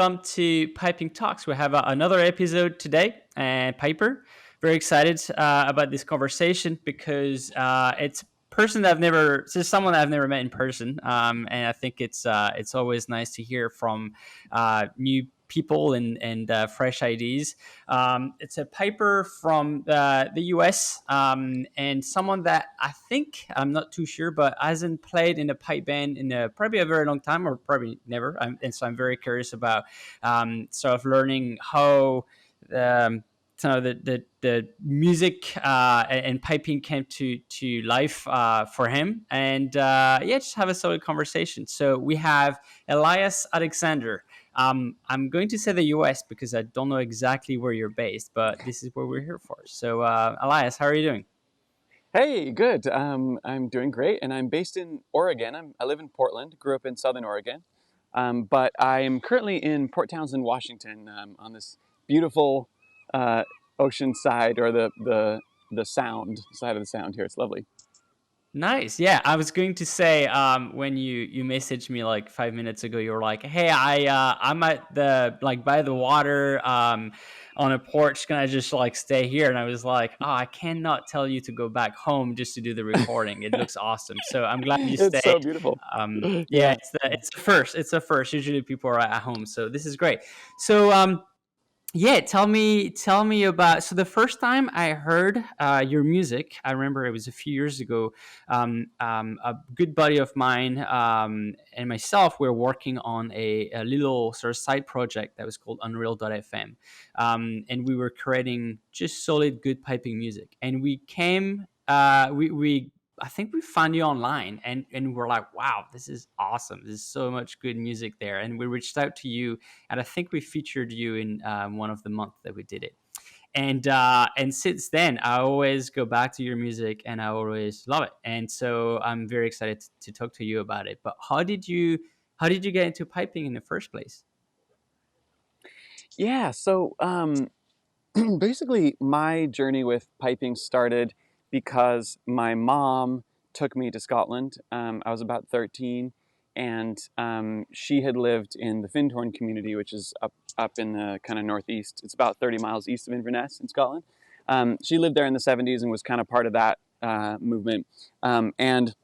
welcome to Piping Talks. We have another episode today, and Piper. Very excited about this conversation because it's person that it's someone that I've never met in person, and I think it's always nice to hear from new people and fresh ideas. It's a piper from the US, and someone that I think, I'm not too sure, but hasn't played in a pipe band in probably a very long time, or probably never. And so I'm very curious about sort of learning how so the music and piping came to life for him, and yeah, just have a solid conversation. So we have Elias Alexander. I'm going to say the US because I don't know exactly where you're based, but this is what we're here for. So Elias, how are you doing? Hey, good. I'm doing great, and I'm based in Oregon. I live in Portland, grew up in Southern Oregon, but I'm currently in Port Townsend, Washington, on this beautiful ocean side, or the sound side of the sound here. It's lovely. Nice. Yeah, I was going to say when you messaged me like 5 minutes ago, you were like, "Hey, I'm at the like by the water on a porch. Can I just like stay here?" And I was like, "Oh, I cannot tell you to go back home just to do the recording. It looks awesome." So I'm glad you It's stayed. so beautiful. Yeah, Yeah. it's a first. It's a first. Usually people are at home, so this is great. So yeah, tell me about. So the first time I heard your music, I remember it was a few years ago. A good buddy of mine and myself were working on a little sort of side project that was called Unreal.fm, and we were creating just solid, good piping music. And we came, we I think we found you online, and we're like, wow, this is awesome. There's so much good music there. And we reached out to you, and I think we featured you in one of the months that we did it. And since then, I always go back to your music, and I always love it. And so I'm very excited to talk to you about it. But how did you get into piping in the first place? Yeah. So basically, my journey with piping started because my mom took me to Scotland. I was about 13, and she had lived in the Findhorn community, which is up in the kind of northeast. It's about 30 miles east of Inverness in Scotland. She lived there in the 70s and was kind of part of that movement. And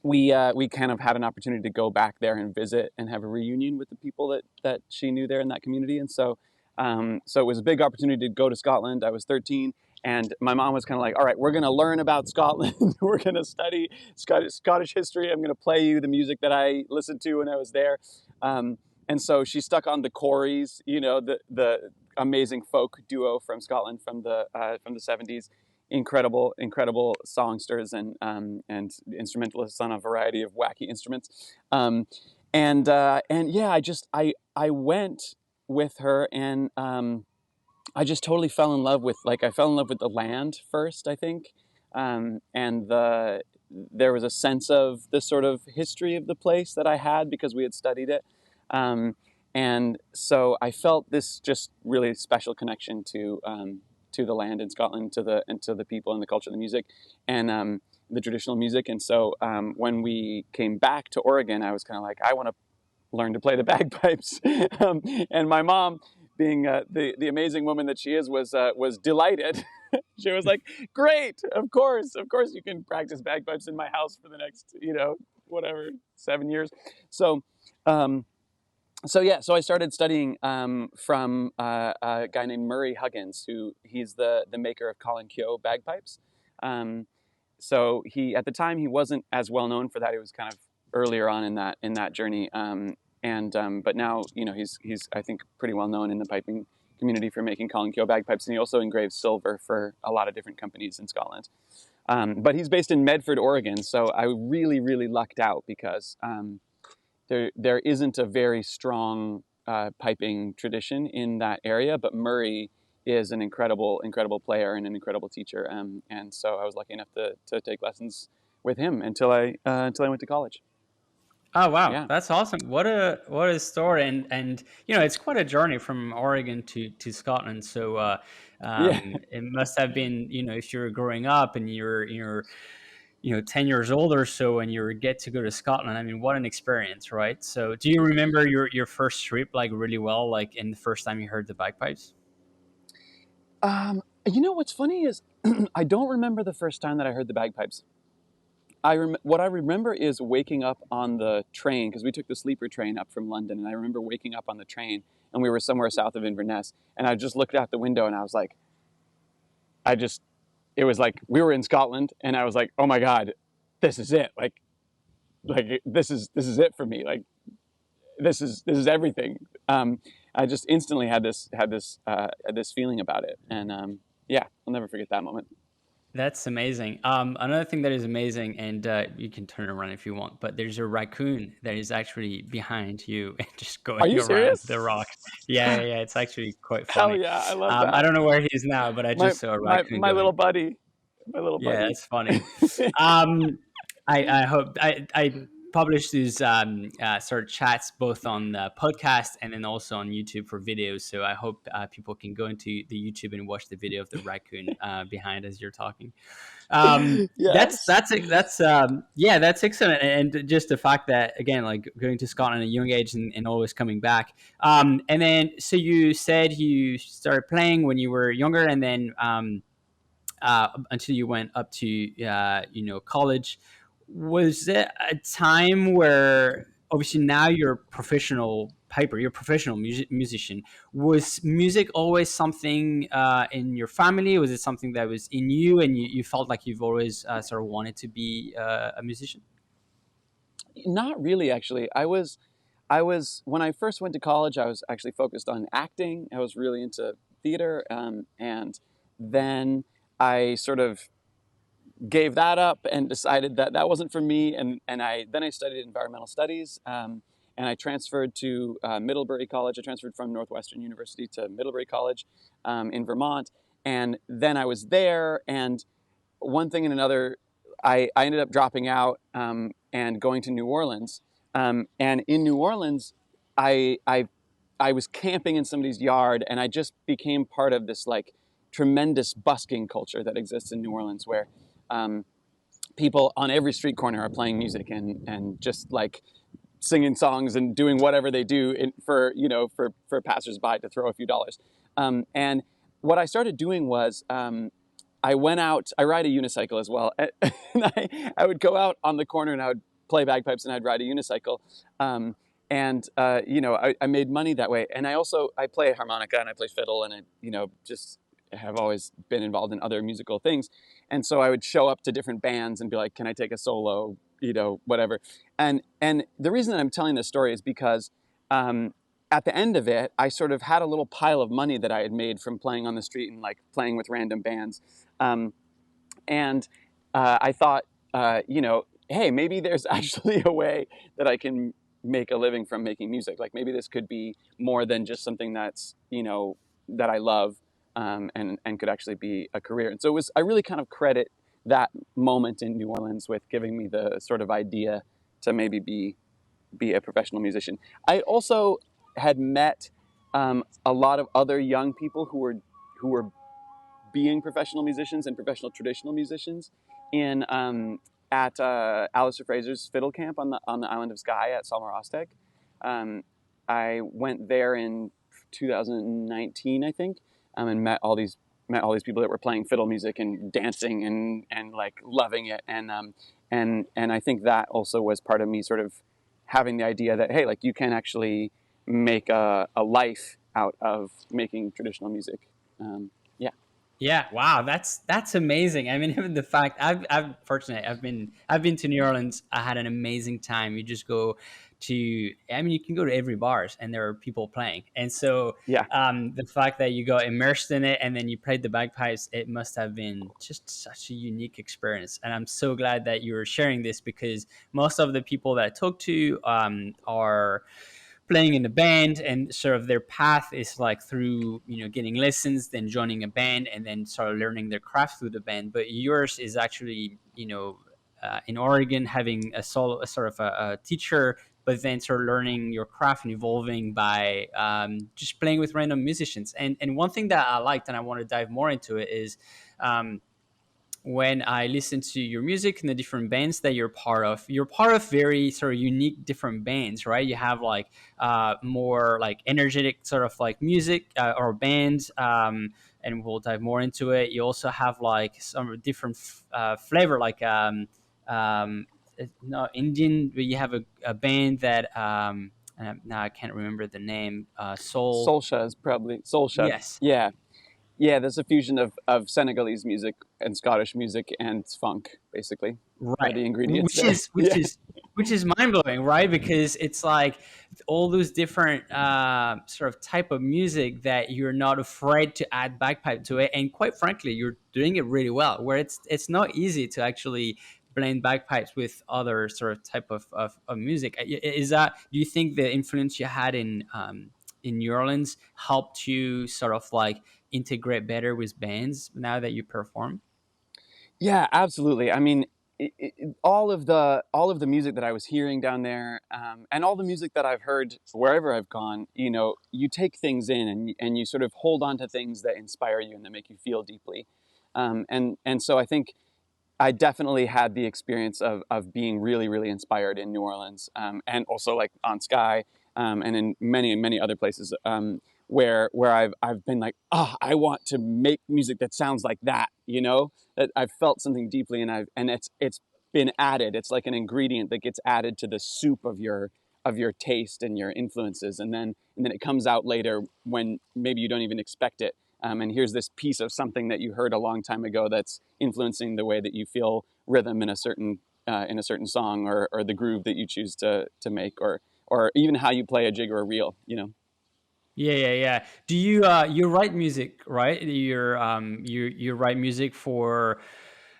we kind of had an opportunity to go back there and visit and have a reunion with the people that she knew there in that community. And so it was a big opportunity to go to Scotland. I was 13, and my mom was kind of like, all right, we're going to learn about Scotland. We're going to study Scottish history. I'm going to play you the music that I listened to when I was there. And so she stuck on the Corries, the amazing folk duo from Scotland from the 70s. Incredible songsters and instrumentalists on a variety of wacky instruments. And yeah, I went with her, and I just totally fell in love with the land first, I think, and there was a sense of the sort of history of the place that I had because we had studied it, and so I felt this just really special connection to the land in Scotland, to the people and the culture, the music, and the traditional music. And so when we came back to Oregon, I was kind of like, I want to learn to play the bagpipes. And my mom, being the amazing woman that she is, was delighted. She was like, "Great, of course you can practice bagpipes in my house for the next, whatever, 7 years." So. So I started studying from a guy named Murray Huggins, he's the maker of Colin Keogh bagpipes. So at the time he wasn't as well known for that. He was kind of earlier on in that journey, but now he's I think pretty well known in the piping community for making Colin Keogh bagpipes, and he also engraves silver for a lot of different companies in Scotland. But he's based in Medford, Oregon, so I really lucked out because. There isn't a very strong piping tradition in that area, but Murray is an incredible player and an incredible teacher, and so I was lucky enough to take lessons with him until I went to college. Oh wow, Yeah, that's awesome! What a story, and it's quite a journey from Oregon to Scotland. So yeah, it must have been, if you're growing up and you're 10 years old or so, and you get to go to Scotland. I mean, what an experience, right? So do you remember your first trip like really well, like in the first time you heard the bagpipes? What's funny is I don't remember the first time that I heard the bagpipes. What I remember is waking up on the train, because we took the sleeper train up from London, and I remember waking up on the train, and we were somewhere south of Inverness, and I just looked out the window, and I was like, it was like we were in Scotland, and I was like, oh my God, this is it. Like this is it for me. Like this is everything. I just instantly had this feeling about it, and yeah, I'll never forget that moment. That's amazing. Another thing that is amazing, and you can turn around if you want, but there's a raccoon that is actually behind you and just Are going you around serious? the rock. Yeah, yeah, yeah. It's actually quite Hell funny. yeah, I love I that. don't know where he is now, but I My just saw a my raccoon my little going. buddy, my little Yeah, buddy. it's funny. Um, I hope I publish these sort of chats both on the podcast and then also on YouTube for videos. So I hope people can go into the YouTube and watch the video of the raccoon behind as you're talking. That's Yes. yeah, that's excellent. And just the fact that again, like going to Scotland at a young age and always coming back. And then so you said you started playing when you were younger, and then until you went up to college. Was there a time where obviously now you're a professional piper, you're a professional musician? Was music always something in your family? Was it something that was in you, and you felt like you've always sort of wanted to be a musician? Not really, actually. I was when I first went to college, I was actually focused on acting. I was really into theater, and then I sort of gave that up and decided that that wasn't for me. And I studied environmental studies, and I transferred to Middlebury College. I transferred from Northwestern University to Middlebury College in Vermont, and then I was there. And one thing and another, I ended up dropping out and going to New Orleans. And in New Orleans, I, I I was camping in somebody's yard, and I just became part of this like tremendous busking culture that exists in New Orleans, where um, people on every street corner are playing music and just like singing songs and doing whatever they do for passersby to throw a few dollars. And what I started doing was I went out. I ride a unicycle as well, and I would go out on the corner and I would play bagpipes and I'd ride a unicycle. I made money that way. And I play harmonica and I play fiddle, and I just have always been involved in other musical things. And so I would show up to different bands and be like, "Can I take a solo?" Whatever. And the reason that I'm telling this story is because at the end of it, I sort of had a little pile of money that I had made from playing on the street and like playing with random bands. Um, and I thought, hey, maybe there's actually a way that I can make a living from making music. Like maybe this could be more than just something that I love, and could actually be a career. And so I really kind of credit that moment in New Orleans with giving me the sort of idea to maybe be a professional musician. I also had met a lot of other young people who were being professional musicians and professional traditional musicians in at Alasdair Fraser's fiddle camp on the island of Skye at Salmarosteg. I went there in 2019, I think, and met all these people that were playing fiddle music and dancing and like loving it. And I think that also was part of me sort of having the idea that, hey, like you can actually make a life out of making traditional music. Yeah. Yeah, wow, that's amazing. I mean, even the fact I've fortunate I've been to New Orleans. I had an amazing time. You just go to, I mean, you can go to every bars and there are people playing, and so Yeah. the fact that you got immersed in it and then you played the bagpipes, it must have been just such a unique experience. And I'm so glad that you were sharing this, because most of the people that I talk to are playing in a band, and sort of their path is like through getting lessons, then joining a band, and then sort of learning their craft through the band. But yours is actually in Oregon, having a sort of a teacher, but then sort of learning your craft and evolving by just playing with random musicians. And one thing that I liked, and I want to dive more into it, is um, when I listen to your music and the different bands that you're part of very sort of unique different bands, right? You have like more like energetic sort of like music or bands, and we'll dive more into it. You also have like some different flavor, like not Indian, but you have a band that now I can't remember the name. Soul. Soulsha is probably Soulsha. Yes. Yeah, yeah. There's a fusion of Senegalese music and Scottish music and funk, basically, are Right. the ingredients Which there. is which Yeah, is which is mind blowing, right? Because it's like all those different sort of type of music that you're not afraid to add bagpipe to it, and quite frankly, you're doing it really well. Where it's not easy to actually blend bagpipes with other sort of type of music. Is that, do you think the influence you had in New Orleans helped you sort of like integrate better with bands now that you perform? yeah, absolutely. I mean, all of the music that I was hearing down there, and all the music that I've heard wherever I've gone, you take things in and you sort of hold on to things that inspire you and that make you feel deeply. And so I think I definitely had the experience of being really, really inspired in New Orleans, and also like on Sky, and in many, many other places, where I've been like, I want to make music that sounds like that, that I've felt something deeply, and it's been added. It's like an ingredient that gets added to the soup of your taste and your influences, and then it comes out later when maybe you don't even expect it. And here's this piece of something that you heard a long time ago that's influencing the way that you feel rhythm in a certain song, or the groove that you choose to make, or even how you play a jig or a reel. Yeah, yeah, yeah. Do you you write music, right? You write music for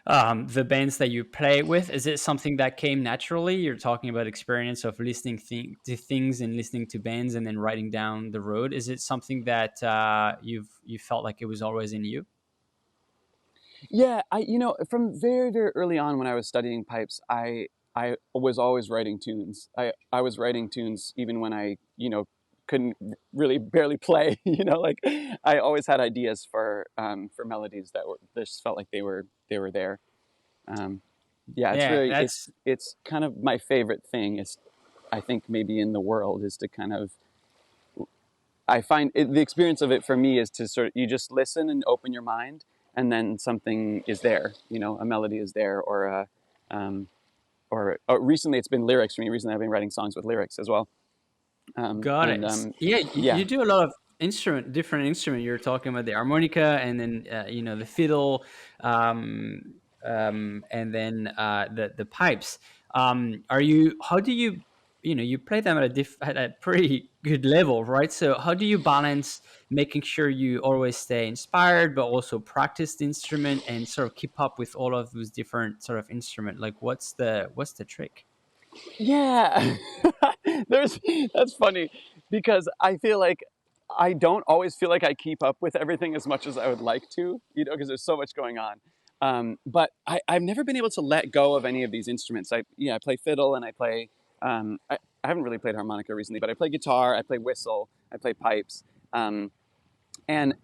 the bands that you play with. Is it something that came naturally? You're talking about experience of listening to things and listening to bands and then writing down the road. Is it something that you felt like it was always in you? Yeah, from very, very early on when I was studying pipes, I was always writing tunes. I was writing tunes even when I couldn't really barely play. Like I always had ideas for melodies that just felt like they were there. Um, yeah, it's Yeah, really that's it's kind of my favorite thing. Is I think maybe in the world is to kind of I find the experience of it for me is to sort of you just listen and open your mind, and then something is there. A melody is there, um, or recently it's been lyrics for me. Recently I've been writing songs with lyrics as well. got And it. Yeah, yeah, you do a lot of different instrument. You're talking about the harmonica, and then the fiddle, um, and then the pipes. Are you? How do you? You play them at a pretty good level, right? So how do you balance making sure you always stay inspired, but also practice the instrument and sort of keep up with all of those different sort of instrument? Like, what's the trick? yeah. There's That's funny because I feel like I don't always feel like I keep up with everything as much as I would like to, because there's so much going on. But I've never been able to let go of any of these instruments. I play fiddle and I play. I haven't really played harmonica recently, but I play guitar, I play whistle, I play pipes, and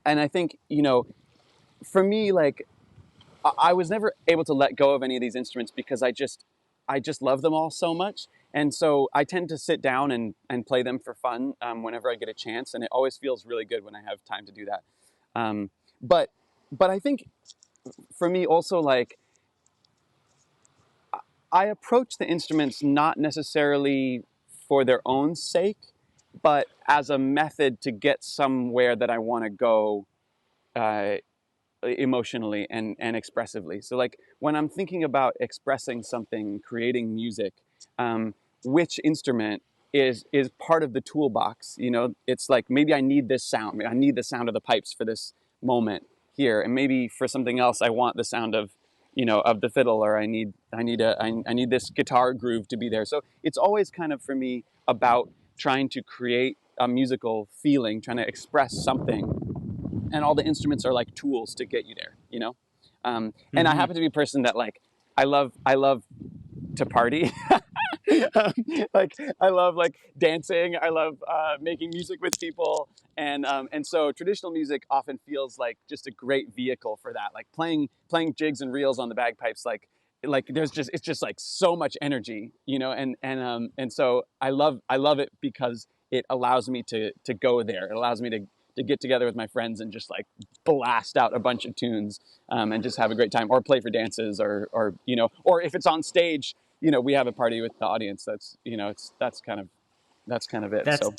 I think for me, like I was never able to let go of any of these instruments because I just love them all so much. And so I tend to sit down and play them for fun, whenever I get a chance. And it always feels really good when I have time to do that. Um, but, but I think for me also, like, I approach the instruments not necessarily for their own sake, but as a method to get somewhere that I want to go, uh, emotionally and expressively. So like when I'm thinking about expressing something, creating music, which instrument is part of the toolbox? It's like maybe I need this sound. Maybe I need the sound of the pipes for this moment here, and maybe for something else I want the sound of the fiddle, or I need this guitar groove to be there. So it's always kind of for me about trying to create a musical feeling, trying to express something, and all the instruments are like tools to get you there. And I Hmm. happen to be a person that like I love to party. um, like I love like dancing. I love making music with people, and so traditional music often feels like just a great vehicle for that. Like playing jigs and reels on the bagpipes, like there's just it's just like so much energy, you know, and so I love it because it allows me to go there. It allows me to get together with my friends and just like blast out a bunch of tunes, and just have a great time, or play for dances, or you know, or if it's on stage, you know, we have a party with the audience. That's, you know, that's kind of it. That's So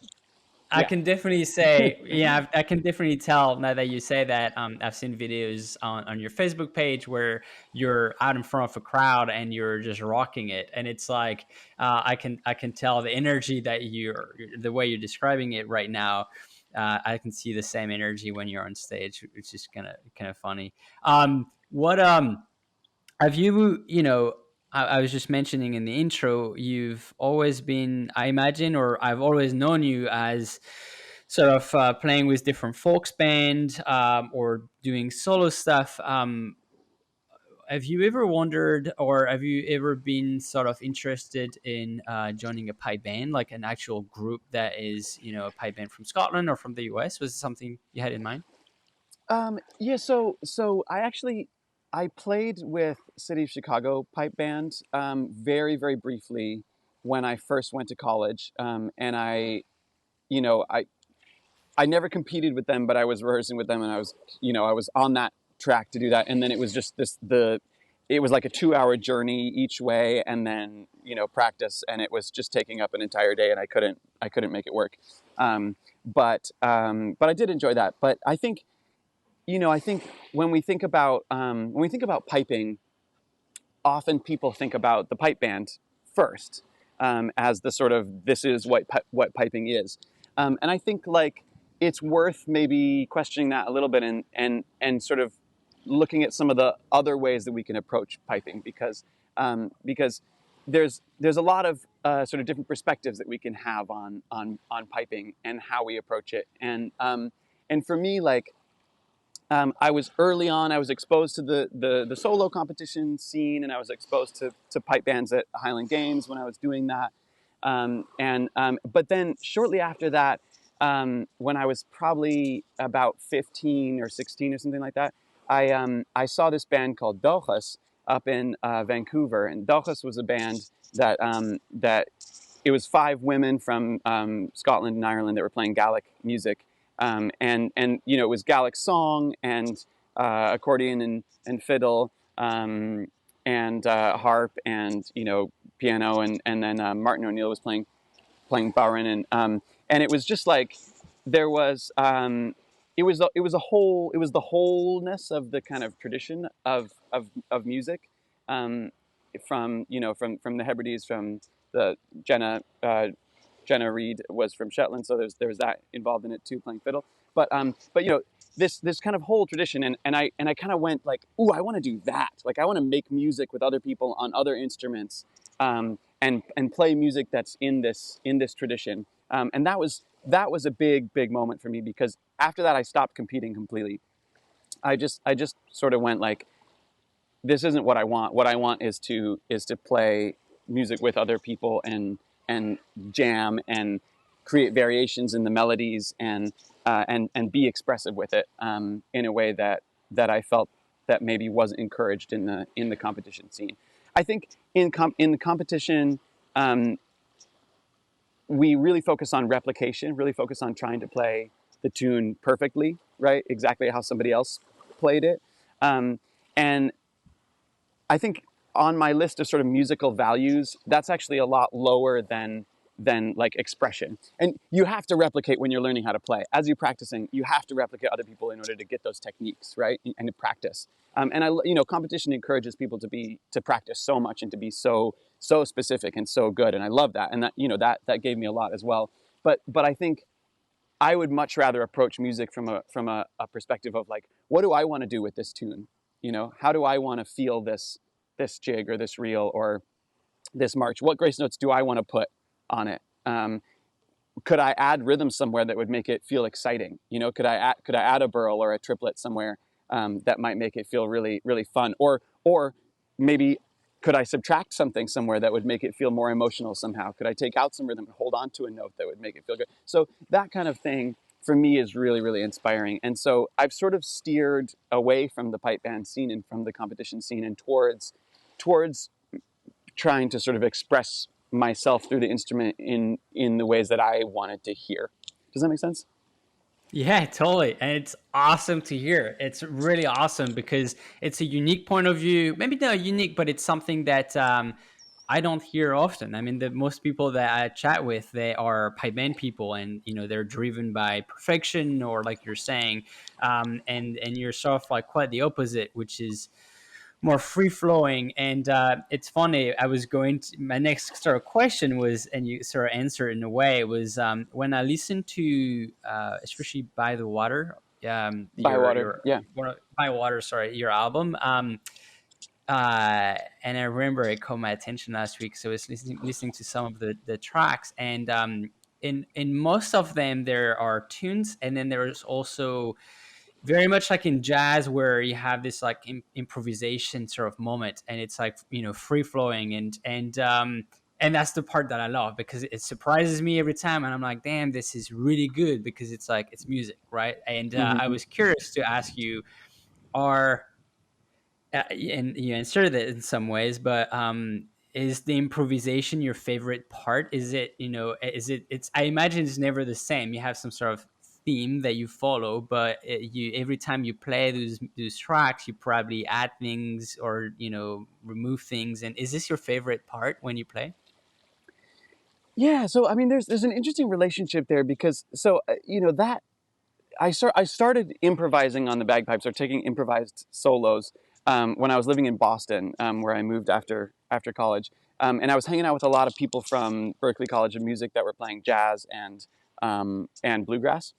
I yeah. can definitely say, yeah, I can definitely tell now that you say that. I've seen videos on your Facebook page where you're out in front of a crowd and you're just rocking it, and it's like I can tell the energy that the way you're describing it right now. I can see the same energy when you're on stage, which is kind of funny. What have you, you know, I was just mentioning in the intro, you've always been, I imagine, or I've always known you as sort of playing with different folks band, or doing solo stuff. Have you ever wondered, or have you ever been sort of interested in joining a pipe band, like an actual group that is, you know, a pipe band from Scotland or from the US? Was it something you had in mind? Yeah. So I played with City of Chicago pipe band, very, very briefly when I first went to college. And you know, I never competed with them, but I was rehearsing with them, and you know, I was on that track to do that. And then it was just it was like a 2 hour journey each way, and then, you know, practice, and it was just taking up an entire day, and I couldn't make it work. But I did enjoy that. But I think, you know, I think when we think about piping, often people think about the pipe band first, as the sort of, this is what piping is, and I think like it's worth maybe questioning that a little bit, and sort of looking at some of the other ways that we can approach piping, because there's a lot of sort of different perspectives that we can have on piping and how we approach it, and for me, like, I was early on, I was exposed to the solo competition scene, and I was exposed to pipe bands at Highland Games when I was doing that. But then shortly after that, when I was probably about 15 or 16 or something like that, I saw this band called Dochas up in Vancouver. And Dochas was a band that it was 5 women from Scotland and Ireland that were playing Gaelic music, and you know, it was Gaelic song and accordion and fiddle, and harp, and, you know, piano, and then Martin O'Neill was playing Bowrin, and it was just like there was it was the wholeness of the kind of tradition of music, um, from, you know, from the Hebrides, from the Jenna Reed was from Shetland, so there was that involved in it too, playing fiddle. But you know, this kind of whole tradition, and I kind of went like, ooh, I want to do that. Like, I want to make music with other people on other instruments, and play music that's in this tradition. And that was a big moment for me, because after that I stopped competing completely. I just sort of went like, this isn't what I want. What I want is to play music with other people, and jam and create variations in the melodies, and be expressive with it, in a way that I felt that maybe wasn't encouraged in the competition scene. I think in the competition, we really focus on replication, really focus on trying to play the tune perfectly, right? Exactly how somebody else played it. And I think on my list of sort of musical values, that's actually a lot lower than like expression. And you have to replicate when you're learning how to play. As you're practicing, you have to replicate other people in order to get those techniques, right? And to practice. And you know, competition encourages people to practice so much, and to be so specific and so good. And I love that. And that, you know, that gave me a lot as well. But I think I would much rather approach music from a perspective of like, what do I want to do with this tune? You know, how do I want to feel this jig, or this reel, or this march? What grace notes do I want to put on it? Could I add rhythm somewhere that would make it feel exciting? You know, could I add a burl or a triplet somewhere, that might make it feel really, really fun? Or maybe could I subtract something somewhere that would make it feel more emotional somehow? Could I take out some rhythm and hold on to a note that would make it feel good? So that kind of thing for me is really, really inspiring. And so I've sort of steered away from the pipe band scene and from the competition scene and towards trying to sort of express myself through the instrument in the ways that I wanted to hear. Does that make sense? Yeah, totally. And it's awesome to hear. It's really awesome because it's a unique point of view. Maybe not unique, but it's something that I don't hear often. I mean, the most people that I chat with, they are pipe band people, and they're driven by perfection, or like you're saying, and you're sort of like quite the opposite, which is more free flowing. And it's funny. I was going to my next sort of question was, and you sort of answered in a way, was when I listened to especially By the Water, Bywater, yeah. Bywater, sorry, your album. And I remember it caught my attention last week. So I was listening to some of the tracks, and in most of them there are tunes, and then there's also very much like in jazz where you have this like improvisation sort of moment, and it's like free flowing, and that's the part that I love because it surprises me every time, and I'm like, damn, this is really good because it's like it's music, right? And I Mm-hmm. was curious to ask you, are and you answered it in some ways, but is the improvisation your favorite part? Is it it's I imagine it's never the same. You have some sort of theme that you follow, but you every time you play those tracks, you probably add things or remove things. And is this your favorite part when you play? Yeah, so I mean, there's an interesting relationship there because that I started improvising on the bagpipes or taking improvised solos when I was living in Boston, where I moved after college, and I was hanging out with a lot of people from Berklee College of Music that were playing jazz and bluegrass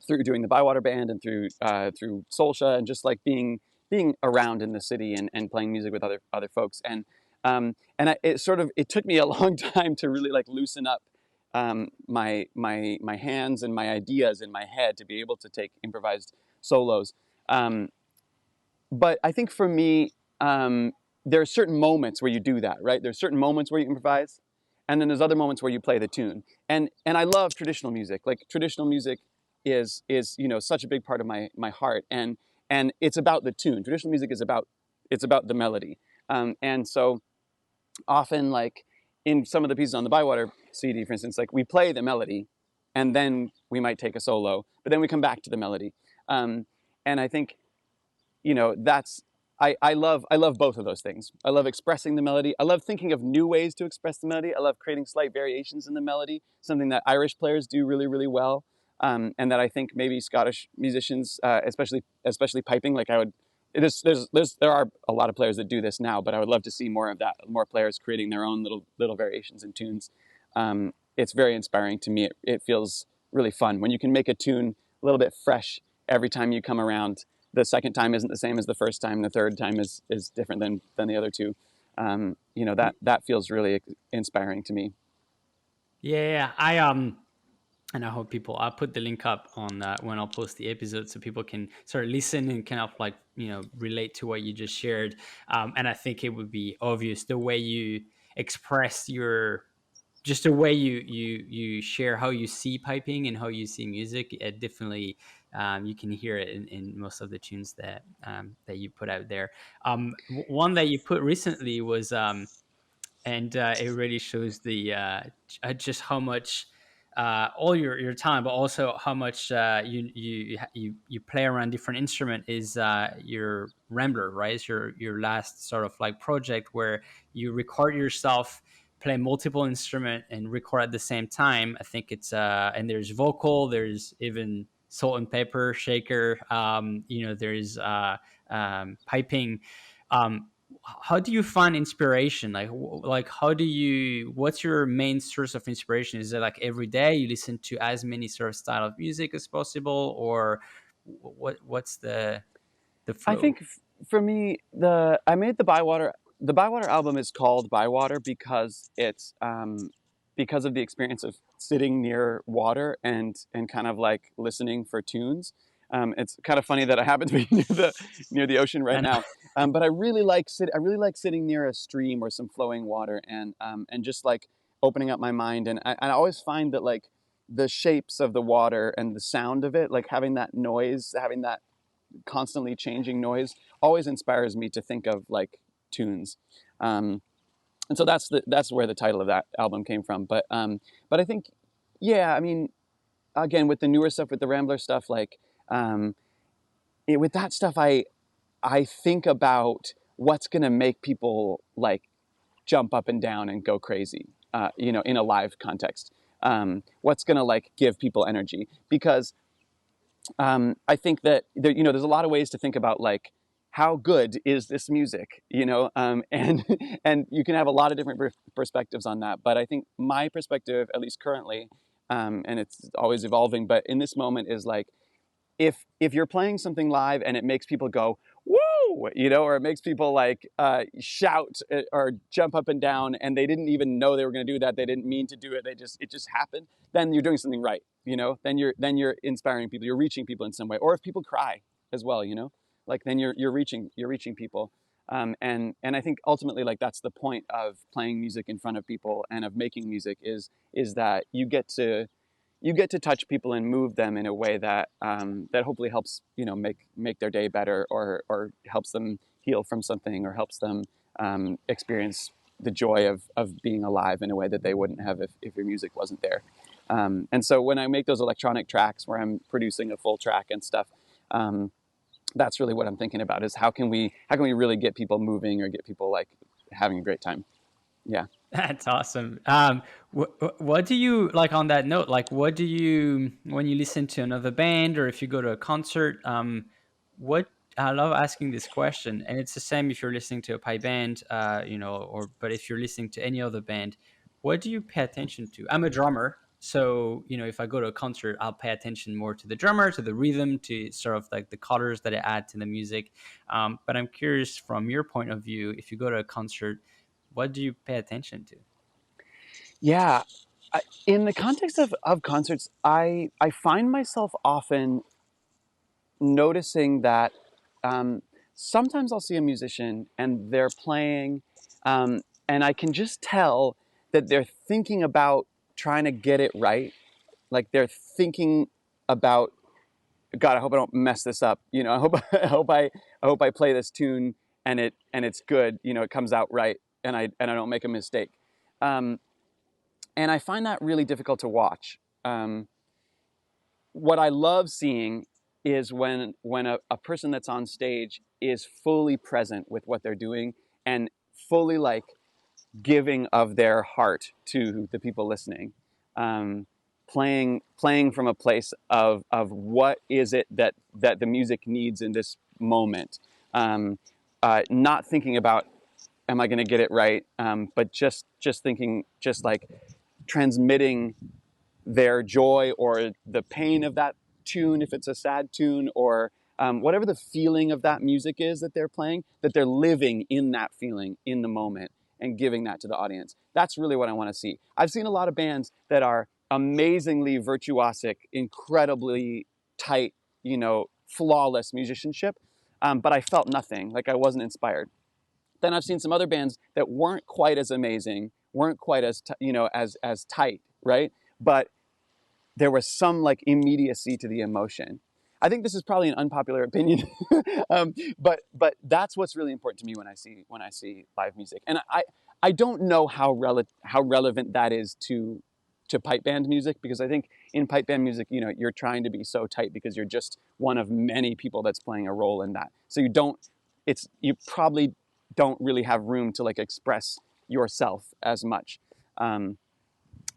through doing the Bywater Band and through Soulsha and just like being around in the city and playing music with other folks it took me a long time to really like loosen up my hands and my ideas in my head to be able to take improvised solos. But I think for me, there are certain moments where you do that, right? There's certain moments where you improvise, and then there's other moments where you play the tune. And I love traditional music. Like traditional music is such a big part of my heart, and it's about the tune. Traditional music is about the melody, and so often like in some of the pieces on the Bywater CD, for instance, like we play the melody, and then we might take a solo, but then we come back to the melody, and I think that's I love both of those things. I love expressing the melody. I love thinking of new ways to express the melody. I love creating slight variations in the melody, something that Irish players do really, really well, and that I think maybe Scottish musicians, especially piping, like I would. There are a lot of players that do this now, but I would love to see more of that. More players creating their own little variations and tunes. It's very inspiring to me. It feels really fun when you can make a tune a little bit fresh every time you come around. The second time isn't the same as the first time. The third time is different than the other two. That feels really inspiring to me. Yeah, and I hope I'll put the link up on when I'll post the episode so people can sort of listen and kind of like relate to what you just shared. And I think it would be obvious the way you express just the way you share how you see piping and how you see music. It definitely you can hear it in most of the tunes that you put out there. One that you put recently was and it really shows the just how much all your time, but also how much you play around different instrument is your Rambler, right? It's your last sort of like project where you record yourself play multiple instrument and record at the same time. I think it's and there's vocal, there's even salt and pepper shaker, there's piping. How do you find inspiration? Like what's your main source of inspiration? Is it like every day you listen to as many sort of style of music as possible, or what's the I flow? think for me, I made the Bywater. The Bywater album is called Bywater because it's because of the experience of sitting near water and kind of like listening for tunes. It's kind of funny that I happen to be near the ocean right And now. But I really like sitting near a stream or some flowing water, and just like opening up my mind. And I always find that like the shapes of the water and the sound of it, like having that noise, having that constantly changing noise, always inspires me to think of like tunes. Um, and so that's where the title of that album came from. But I think, yeah, I mean, again, with the newer stuff, with the Rambler stuff, like um, with that stuff, I think about what's going to make people like jump up and down and go crazy, in a live context. What's going to like give people energy? Because I think that there's a lot of ways to think about like how good is this music, and and you can have a lot of different perspectives on that. But I think my perspective, at least currently, and it's always evolving, but in this moment is like if you're playing something live and it makes people go whoa, or it makes people like shout or jump up and down, and they didn't even know they were going to do that, they didn't mean to do it, it just happened, then you're doing something right. Then you're inspiring people, you're reaching people in some way. Or if people cry as well, like then you're reaching people. And I think ultimately like that's the point of playing music in front of people and of making music is that you get to touch people and move them in a way that that hopefully helps make their day better, or helps them heal from something, or helps them experience the joy of being alive in a way that they wouldn't have if your music wasn't there. And so when I make those electronic tracks where I'm producing a full track and stuff, that's really what I'm thinking about, is how can we really get people moving or get people like having a great time. Yeah. That's awesome. What do you like on that note? Like, what do you when you listen to another band or if you go to a concert? What I love asking this question, and it's the same if you're listening to a pipe band, or but if you're listening to any other band, what do you pay attention to? I'm a drummer, so if I go to a concert, I'll pay attention more to the drummer, to the rhythm, to sort of like the colors that it add to the music. But I'm curious from your point of view, if you go to a concert, what do you pay attention to? Yeah. In the context of concerts, I find myself often noticing that um, sometimes I'll see a musician and they're playing, and I can just tell that they're thinking about trying to get it right. Like they're thinking about, God, I hope I don't mess this up. I hope I hope I play this tune and it's good. It comes out right, and I don't make a mistake. Um, and I find that really difficult to watch. What I love seeing is when a person that's on stage is fully present with what they're doing and fully like giving of their heart to the people listening, playing from a place of what is it that the music needs in this moment, not thinking about am I going to get it right, but just thinking, just like transmitting their joy or the pain of that tune, if it's a sad tune, or whatever the feeling of that music is that they're playing, that they're living in that feeling in the moment and giving that to the audience. That's really what I want to see. I've seen a lot of bands that are amazingly virtuosic, incredibly tight, flawless musicianship, but I felt nothing, like I wasn't inspired. Then I've seen some other bands that weren't quite as amazing, weren't quite as as tight, right? But there was some like immediacy to the emotion. I think this is probably an unpopular opinion, but that's what's really important to me when I see live music. And I don't know how relevant that is to pipe band music, because I think in pipe band music, you're trying to be so tight because you're just one of many people that's playing a role in that. So you probably don't really have room to like express yourself as much. And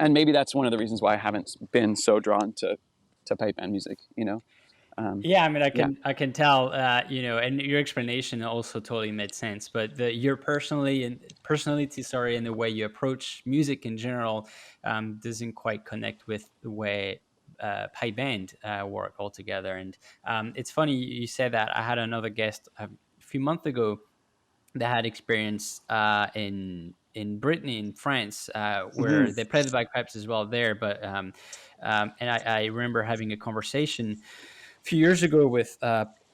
maybe that's one of the reasons why I haven't been so drawn to pipe band music. Yeah, I mean, I Yeah. can tell, and your explanation also totally made sense. But your personality, sorry, and the way you approach music in general doesn't quite connect with the way pipe band work altogether. And it's funny you said that. I had another guest a few months ago that had experience in Brittany, in France, Hmm. where they play the bagpipes as well there. But and I remember having a conversation a few years ago with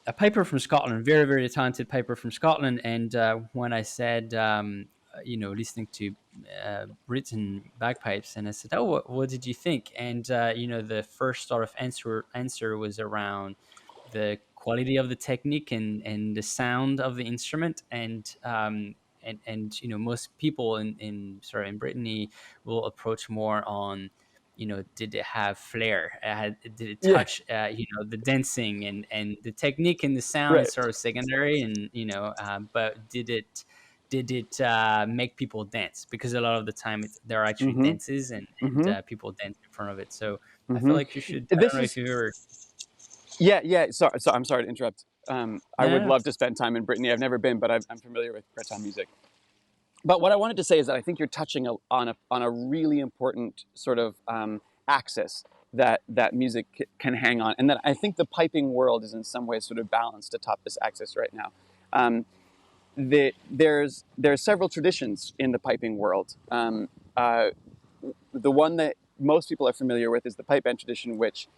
a piper from Scotland, very very talented piper from Scotland. And when I said, listening to written bagpipes, and I said, "Oh, what did you think?" And the first sort of answer was around the quality of the technique and the sound of the instrument, and most people in Brittany will approach more on, did it have flair, did it Yeah, touch, the dancing, and the technique and the sound right. is sort of secondary, and but did it make people dance, because a lot of the time there are actually Mm-hmm. dances, and Mm-hmm. people dance in front of it. So I feel Mm-hmm. like you should, I don't This know if is you've ever. Yeah, yeah. So I'm sorry to interrupt. I No, would no, no. love to spend time in Brittany. I've never been, but I'm familiar with Breton music. But what I wanted to say is that I think you're touching on a really important sort of axis that music can hang on, and that I think the piping world is in some ways sort of balanced atop this axis right now. Um, there's several traditions in the piping world. Uh, the one that most people are familiar with is the pipe band tradition, which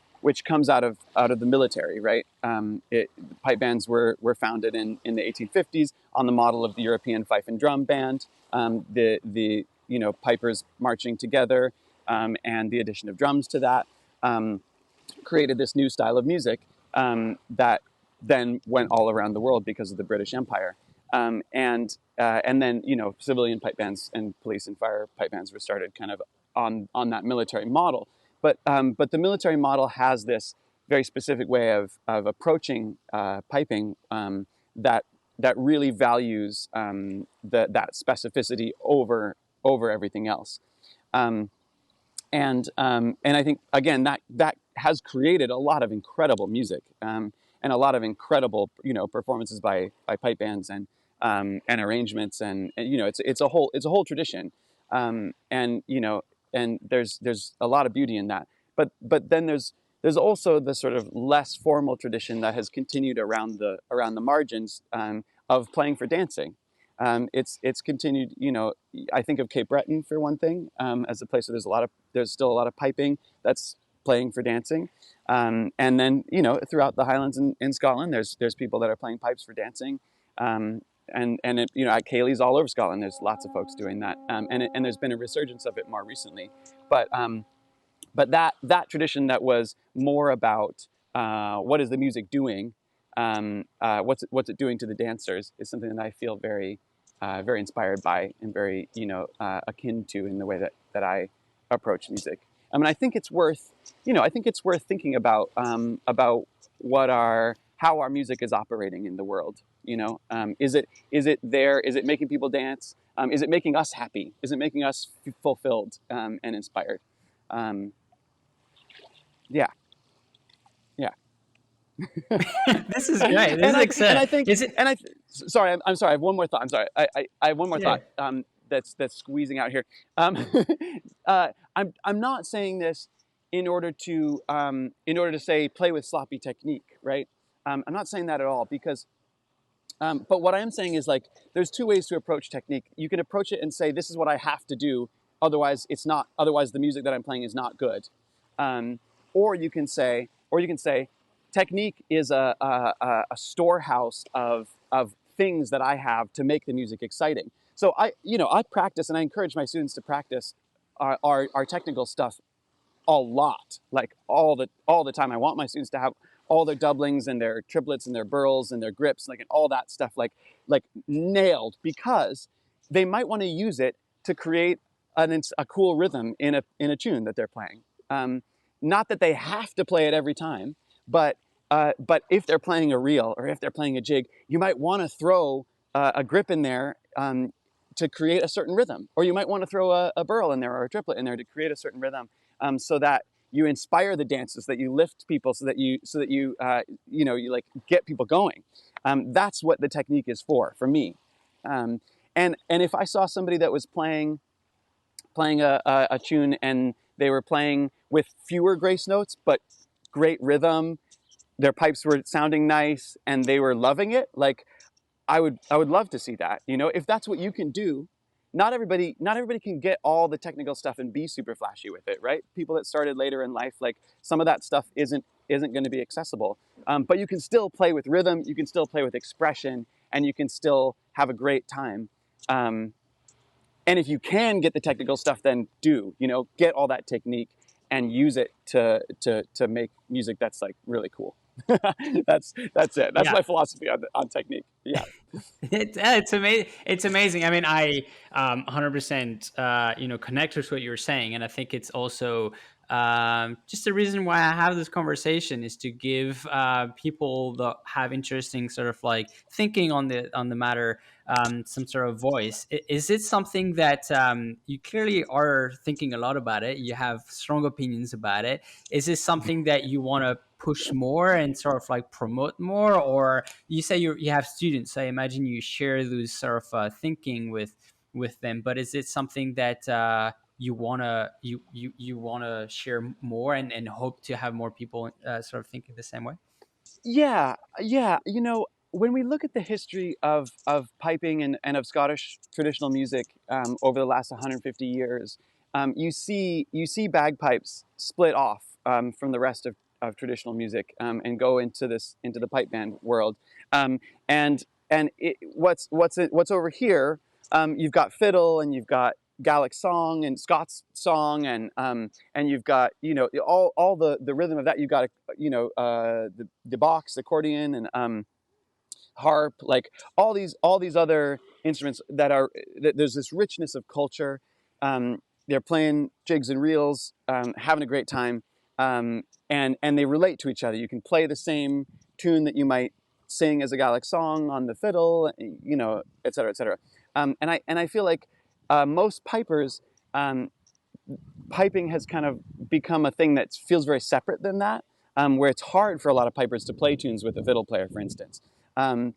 comes out of the military, right? Pipe bands were founded in the 1850s on the model of the European fife and drum band. The pipers marching together, and the addition of drums to that created this new style of music that then went all around the world because of the British Empire. And then civilian pipe bands and police and fire pipe bands were started kind of on that military model. But the military model has this very specific way of approaching piping that really values that specificity over everything else. Um, and I think again that has created a lot of incredible music, and a lot of incredible performances by pipe bands and arrangements, and it's a whole tradition, and there's a lot of beauty in that. But then there's also the sort of less formal tradition that has continued around the margins, of playing for dancing. It's continued. I think of Cape Breton for one thing, as a place where there's still a lot of piping that's playing for dancing, and then throughout the Highlands in Scotland, there's people that are playing pipes for dancing, at Cayley's all over Scotland. There's lots of folks doing that, and there's been a resurgence of it more recently, but that tradition that was more about what is the music doing, what's it doing to the dancers, is something that I feel very very inspired by, and very akin to in the way that I approach music. I mean, I think it's worth thinking about how our music is operating in the world. Is it there? Is it making people dance? Is it making us happy? Is it making us fulfilled and inspired? Yeah, yeah. This is great. This is And I exciting. think Is it? and I sorry, I'm sorry. I have one more thought. I'm sorry. I have one more Yeah. thought. That's squeezing out here. I'm not saying this in order to say play with sloppy technique, right? I'm not saying that at all, because. But what I am saying is, like, there's two ways to approach technique. You can approach it and say, this is what I have to do, otherwise it's not. Otherwise, the music that I'm playing is not good. Um, or you can say, technique is a storehouse of things that I have to make the music exciting. So I practice, and I encourage my students to practice our technical stuff a lot, like all the time. I want my students to have all their doublings and their triplets and their burls and their grips, like, and all that stuff, like nailed, because they might want to use it to create a cool rhythm in a tune that they're playing. Not that they have to play it every time, but if they're playing a reel or if they're playing a jig, you might want to throw a grip in there to create a certain rhythm, or you might want to throw a burl in there or a triplet in there to create a certain rhythm, so that you inspire the dances, that you lift people, so that you like get people going. That's what the technique is for me. And if I saw somebody that was playing a tune, and they were playing with fewer grace notes but great rhythm, their pipes were sounding nice, and they were loving it, like, I would love to see that. If that's what you can do. Not everybody can get all the technical stuff and be super flashy with it, right? People that started later in life, like, some of that stuff isn't isn't going to be accessible. But you can still play with rhythm, you can still play with expression, and you can still have a great time. And if you can get the technical stuff, then get all that technique and use it to make music that's like really cool. That's it. That's Yeah. my philosophy on technique. Yeah. It's amazing. It's amazing. I mean, I 100% connect with what you're saying, and I think it's also just the reason why I have this conversation is to give people that have interesting sort of like thinking on the matter some sort of voice. Is it something that you clearly are thinking a lot about it? You have strong opinions about it. Is this something that you want to push more and sort of like promote more, or you say you have students, so I imagine you share those sort of thinking with them, but is it something that you wanna share more and hope to have more people sort of thinking the same way? Yeah, yeah. When we look at the history of piping and of Scottish traditional music over the last 150 years, you see bagpipes split off from the rest of traditional music and go into the pipe band world. Um, and what's over here? You've got fiddle and you've got Gaelic song and Scots song and you've got all the rhythm of that. You've got the box, the accordion, and harp, like all these other instruments there's this richness of culture. They're playing jigs and reels, having a great time, and they relate to each other. You can play the same tune that you might sing as a Gaelic song on the fiddle, et cetera, et cetera. And I feel like most pipers, piping has kind of become a thing that feels very separate than that, where it's hard for a lot of pipers to play tunes with a fiddle player, for instance. And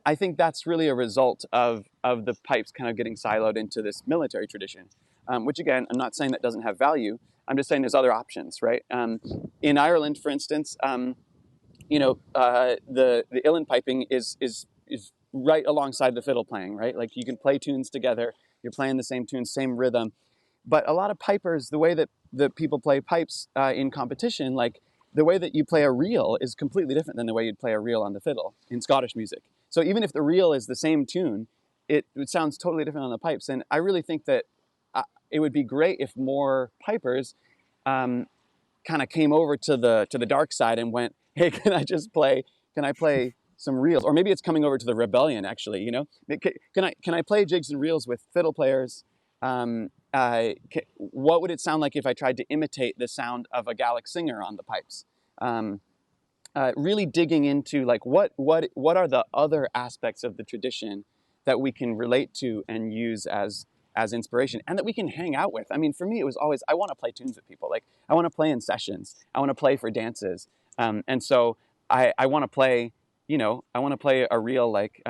I think that's really a result of the pipes kind of getting siloed into this military tradition, which again, I'm not saying that doesn't have value. I'm just saying there's other options, right? In Ireland, for instance, the uilleann piping is right alongside the fiddle playing, right? Like you can play tunes together, you're playing the same tunes, same rhythm. But a lot of pipers, the way that people play pipes in competition, like the way that you play a reel is completely different than the way you'd play a reel on the fiddle in Scottish music. So even if the reel is the same tune, it sounds totally different on the pipes. And I really think that it would be great if more pipers kind of came over to the dark side and went, hey, can I play some reels? Or maybe it's coming over to the rebellion, actually, Can I play jigs and reels with fiddle players? What would it sound like if I tried to imitate the sound of a Gaelic singer on the pipes? Really digging into like what are the other aspects of the tradition that we can relate to and use as inspiration, and that we can hang out with. I mean, for me, it was always, I want to play tunes with people. Like I want to play in sessions. I want to play for dances. And so I want to play, a reel like,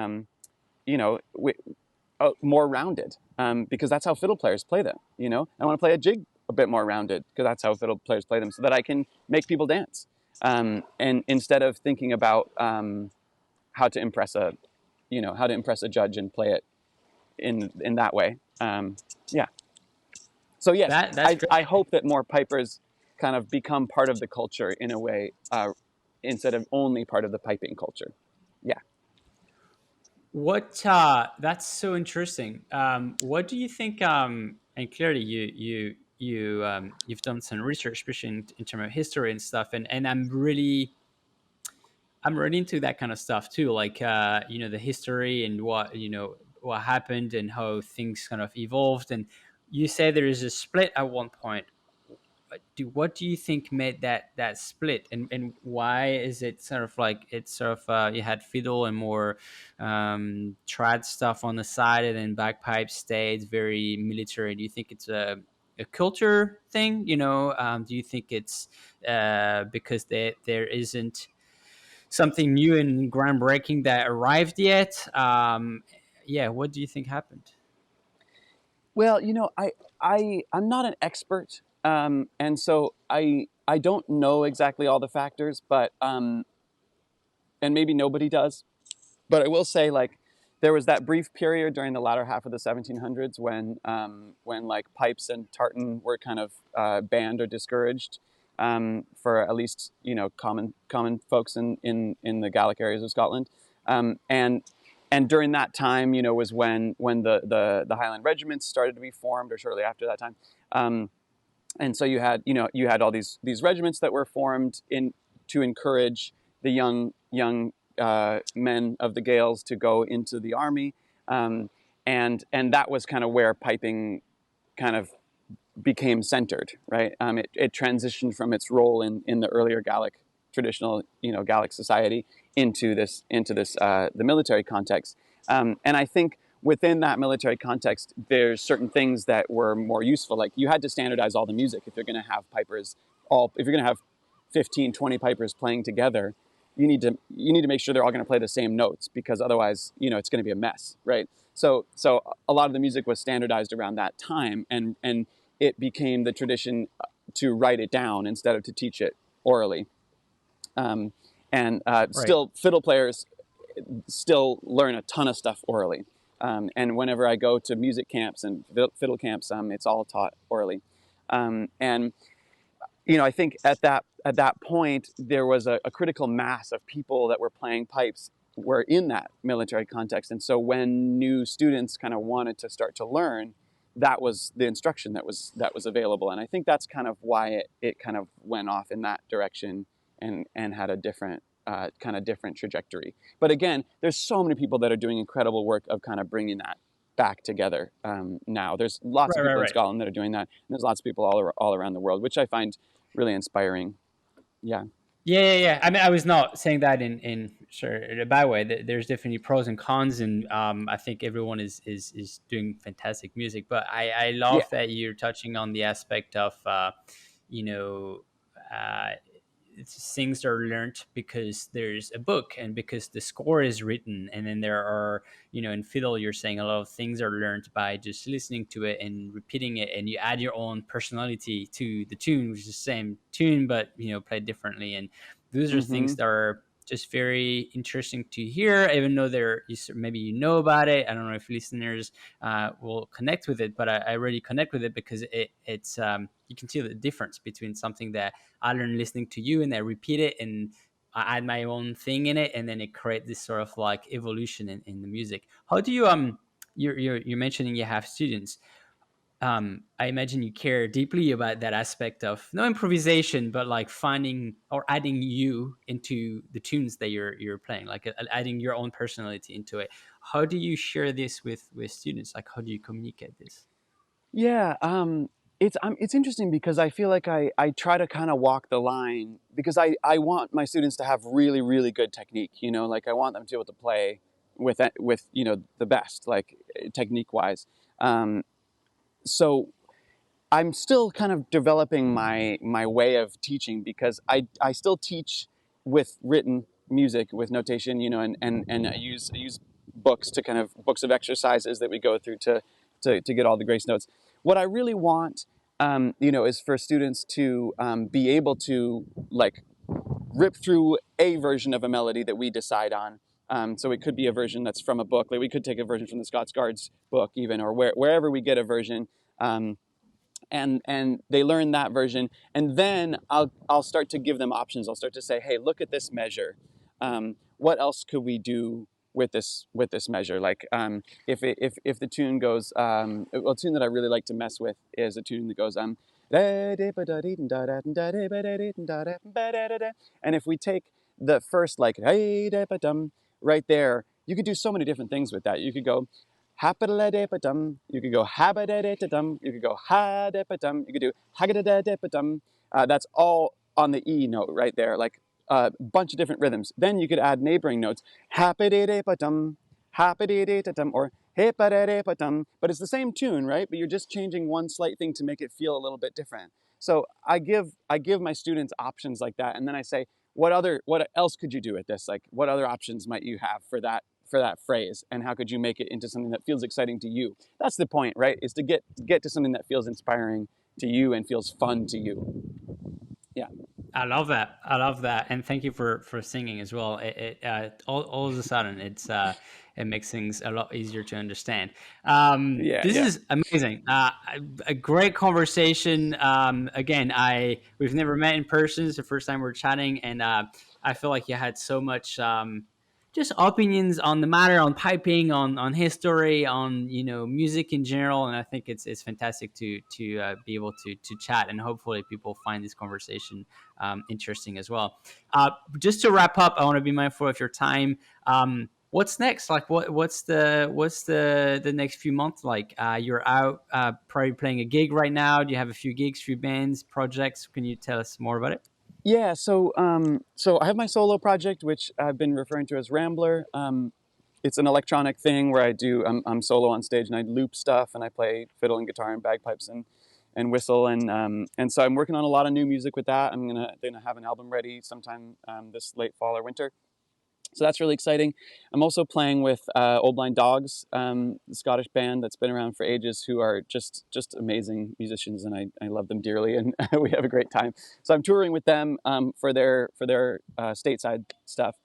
more rounded, because that's how fiddle players play them. I want to play a jig a bit more rounded because that's how fiddle players play them, so that I can make people dance. And instead of thinking about how to impress a judge and play it in that way. Yeah. So yes, That's great. I hope that more pipers kind of become part of the culture in a way, instead of only part of the piping culture. Yeah. What That's so interesting. What do you think? And clearly, you've done some research, especially in terms of history and stuff. And I'm really into that kind of stuff too. Like the history and what happened and how things kind of evolved. And you say there is a split at one point. What do you think made that split, and why is it sort of like it's sort of you had fiddle and more trad stuff on the side, and then bagpipes stayed very military? Do you think it's a culture thing? Do you think it's because there isn't something new and groundbreaking that arrived yet? Yeah, what do you think happened? Well, I'm not an expert, and so I don't know exactly all the factors, but and maybe nobody does. But I will say, like, there was that brief period during the latter half of the 1700s when like pipes and tartan were kind of banned or discouraged, for at least common folks in the Gaelic areas of Scotland, and during that time, was when the Highland regiments started to be formed, or shortly after that time. And so you had all these regiments that were formed to encourage the young men of the Gaels to go into the army, and that was kind of where piping kind of became centered, right? It transitioned from its role in the earlier Gaelic traditional, Gaelic society into the military context. And I think within that military context, there's certain things that were more useful. Like you had to standardize all the music if you're going to have pipers if you're going to have 15, 20 pipers playing together. You need to make sure they're all going to play the same notes, because otherwise, it's going to be a mess, right? So a lot of the music was standardized around that time, and it became the tradition to write it down instead of to teach it orally. Still, fiddle players still learn a ton of stuff orally. And whenever I go to music camps and fiddle camps, it's all taught orally. I think at that point there was a critical mass of people that were playing pipes were in that military context, and so when new students kind of wanted to start to learn, that was the instruction that was available. And I think that's kind of why it kind of went off in that direction and had a different trajectory. But again, there's so many people that are doing incredible work of kind of bringing that back together now. There's lots of people in Scotland that are doing that, and there's lots of people all around the world, which I find really inspiring. Yeah. Yeah. I mean, I was not saying that in a bad way. There's definitely pros and cons, and I think everyone is doing fantastic music. But I love that you're touching on the aspect of, you know, things are learned because there's a book and because the score is written, and then there are, in fiddle you're saying a lot of things are learned by just listening to it and repeating it, and you add your own personality to the tune, which is the same tune but played differently. And those are things that are just very interesting to hear, even though maybe about it. I don't know if listeners will connect with it, but I really connect with it because it's you can see the difference between something that I learned listening to you, and I repeat it, and I add my own thing in it, and then it creates this sort of like evolution in the music. How do you you're mentioning you have students? I imagine you care deeply about that aspect of no improvisation, but like finding or adding you into the tunes that you're playing, like adding your own personality into it. How do you share this with students? Like, how do you communicate this? Yeah, it's interesting because I feel like I try to kind of walk the line, because I want my students to have really, really good technique. Like I want them to be able to play with the best, like technique wise. So I'm still kind of developing my way of teaching, because I still teach with written music, with notation, and I use books of exercises that we go through to get all the grace notes. What I really want, is for students to be able to like rip through a version of a melody that we decide on. So it could be a version that's from a book. Like we could take a version from the Scots Guards book, even, or wherever we get a version. And they learn that version, and then I'll start to give them options. I'll start to say, hey, look at this measure. What else could we do with this measure? Like if the tune goes, a tune that I really like to mess with is a tune that goes and if we take the first like right there, you could do so many different things with that. You could go Hapadadadadum. You could go habadadadadum. You could go hadadadadum. You could do hagadadadadum. That's all on the E note right there, like a bunch of different rhythms. Then you could add neighboring notes, hapadadadadum, hapadadadadum, or hepadadadadum. But it's the same tune, right? But you're just changing one slight thing to make it feel a little bit different. So I give my students options like that, and then I say, what else could you do with this? Like, what other options might you have for that phrase, and how could you make it into something that feels exciting to you? That's the point, right? Is to get to something that feels inspiring to you and feels fun to you. Yeah. I love that. I love that, and thank you for singing as well. All of a sudden, it makes things a lot easier to understand. Yeah, This yeah. is amazing. A great conversation. Again, I we've never met in person. It's the first time we're chatting, and I feel like you had so much. Just opinions on the matter, on piping, on history, on music in general, and I think it's fantastic to be able to chat, and hopefully people find this conversation interesting as well. Just to wrap up, I want to be mindful of your time. What's next? Like, what's the next few months like? You're out probably playing a gig right now. Do you have a few gigs, few bands, projects? Can you tell us more about it? Yeah, so I have my solo project, which I've been referring to as Rambler. It's an electronic thing where I'm solo on stage and I loop stuff and I play fiddle and guitar and bagpipes and whistle and so I'm working on a lot of new music with that. I'm gonna have an album ready sometime this late fall or winter. So that's really exciting. I'm also playing with Old Blind Dogs, the Scottish band that's been around for ages, who are just amazing musicians, and I love them dearly, and we have a great time. So I'm touring with them for their stateside stuff.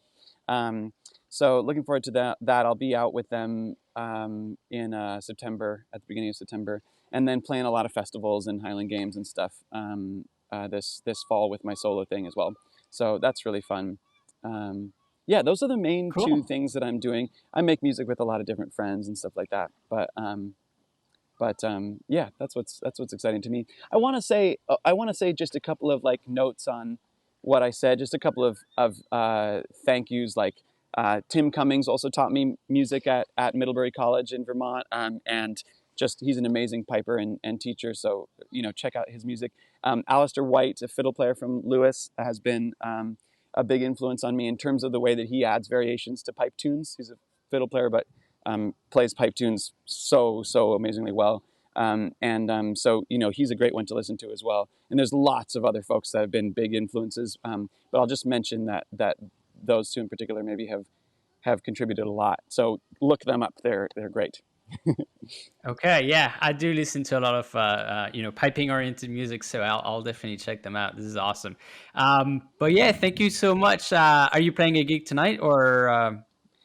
Um, so looking forward to that. I'll be out with them in September, at the beginning of September, and then playing a lot of festivals and Highland Games and stuff this fall with my solo thing as well. So that's really fun. Yeah, those are the main two Cool. things that I'm doing. I make music with a lot of different friends and stuff like that. But yeah, that's what's exciting to me. I want to say just a couple of like notes on what I said. Just a couple of thank yous. Like Tim Cummings also taught me music at Middlebury College in Vermont, and just he's an amazing piper and teacher. So check out his music. Alasdair White, a fiddle player from Lewis, has been a big influence on me in terms of the way that he adds variations to pipe tunes. He's a fiddle player, but plays pipe tunes so amazingly well. So he's a great one to listen to as well. And there's lots of other folks that have been big influences. But I'll just mention that those two in particular maybe have contributed a lot. So look them up. They're great. Okay, yeah, I do listen to a lot of piping oriented music, so I'll definitely check them out. This is awesome. But yeah, thank you so much. Are you playing a gig tonight or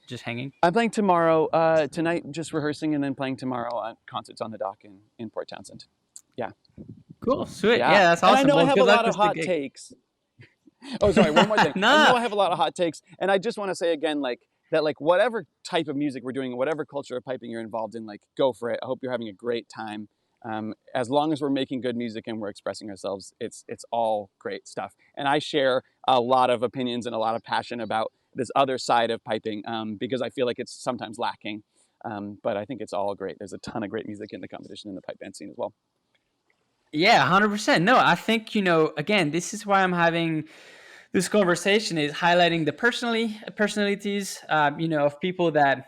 just hanging? I'm playing tomorrow. Tonight, just rehearsing, and then playing tomorrow on concerts on the dock in Port Townsend. Yeah, Cool, sweet. yeah. Yeah, that's And I awesome. know I Well, have good a luck lot of with the hot gig. takes. Oh, sorry. One more thing. I know No, I have a lot of hot takes, and I just want to say again, like that, like whatever type of music we're doing, whatever culture of piping you're involved in, like go for it. I hope you're having a great time. As long as we're making good music and we're expressing ourselves, it's all great stuff. And I share a lot of opinions and a lot of passion about this other side of piping because I feel like it's sometimes lacking. But I think it's all great. There's a ton of great music in the competition in the pipe band scene as well. yeah, 100%. No, I think, again, this is why I'm having this conversation is highlighting the personalities, of people that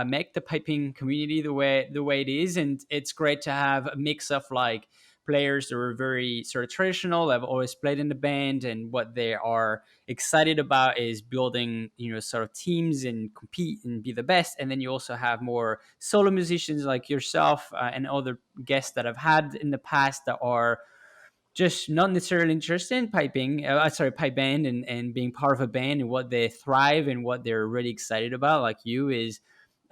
make the piping community the way it is, and it's great to have a mix of like players that are very sort of traditional, have always played in the band, and what they are excited about is building, sort of teams and compete and be the best. And then you also have more solo musicians like yourself and other guests that I've had in the past that are just not necessarily interested in piping, pipe band and being part of a band, and what they thrive and what they're really excited about, like you, is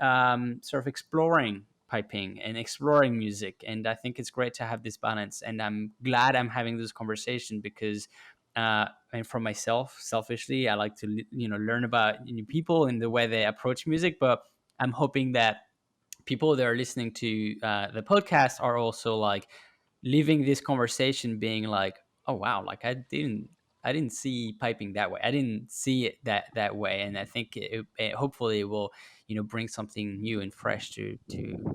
sort of exploring piping and exploring music. And I think it's great to have this balance. And I'm glad I'm having this conversation because, and for myself, selfishly, I like to, learn about new people and the way they approach music. But I'm hoping that people that are listening to the podcast are also like leaving this conversation being like, oh wow, like I didn't see piping that way, I didn't see it that way. And I think it hopefully will bring something new and fresh to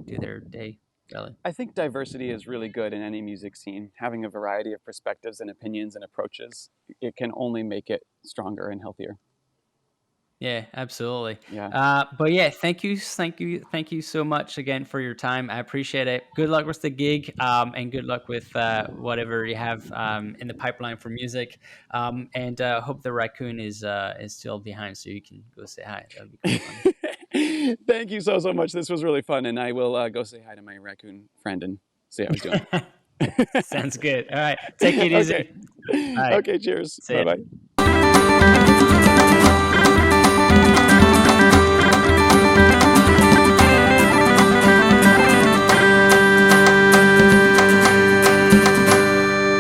their day, really. I think diversity is really good in any music scene. Having a variety of perspectives and opinions and approaches, it can only make it stronger and healthier. Yeah, absolutely. Yeah. But yeah, thank you so much again for your time. I appreciate it. Good luck with the gig, and good luck with whatever you have in the pipeline for music. And hope the raccoon is still behind, so you can go say hi. That'd be quite funny. Thank you so much. This was really fun, and I will go say hi to my raccoon friend and see how he's doing. Sounds good. All right, take it Okay. easy. All right. Okay, cheers. See Bye ya. bye.